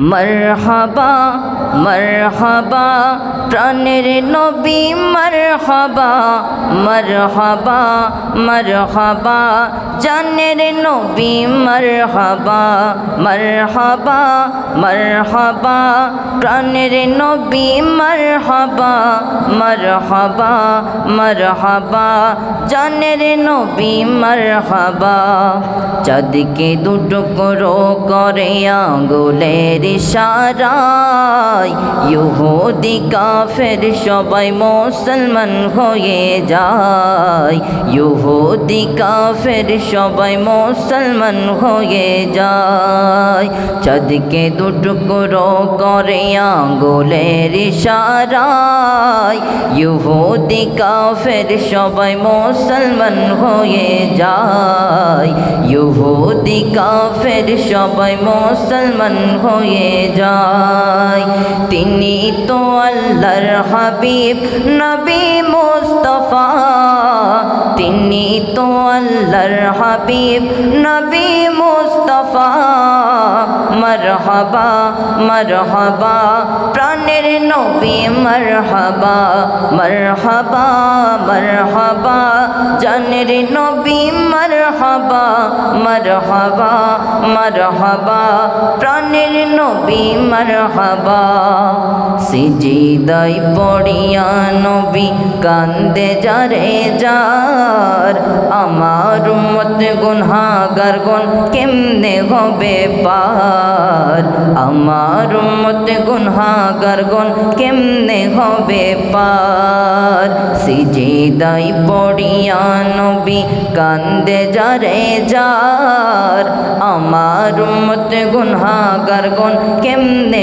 মরহবা মরহবা প্রাণের নবী মরহবা মরহবা মরহবা জানের নবী মরহবা মরহবা মরহবা প্রাণের নবী মরহবা মরহবা মরহবা জানের নবী মরহবা চাঁদকে দুটুকরো করে আঙ্গুলের ইশারায় ইহুদি কাফের সবাই মুসলমান হয়ে যায় ইহুদি কাফের সবাই মুসলমান হয়ে যায় চাঁদকে দুটুকরো করে আঙ্গুলের ইশারায় ইহুদি কাফের সবাই মুসলমান হয়ে যায় ইহুদি কাফের সবাই মুসলমান হয়ে যায় তিনি তো আল্লাহর হাবিব নবী মুস্তাফা তিনি তো আল্লাহর হাবিব নবী মুস্তাফা মরহবা মরহবা প্রাণের নবী মরহবা মরহবা মরহবা জানের নবী মরহবা মরহবা মরহবা প্রাণের নবী মরহবা সিজদায় পড়িয়া নবী কান্দে যারে যার আমার উম্মত গুনাহগার গণ কেমনে হবে পার আমার উম্মত গুনাহগার গণ কেমনে হবে পার সিজদায় পড়িয়া নবী কান্দে যারে যার আমার উম্মত গুনাহগার গণ কেমনে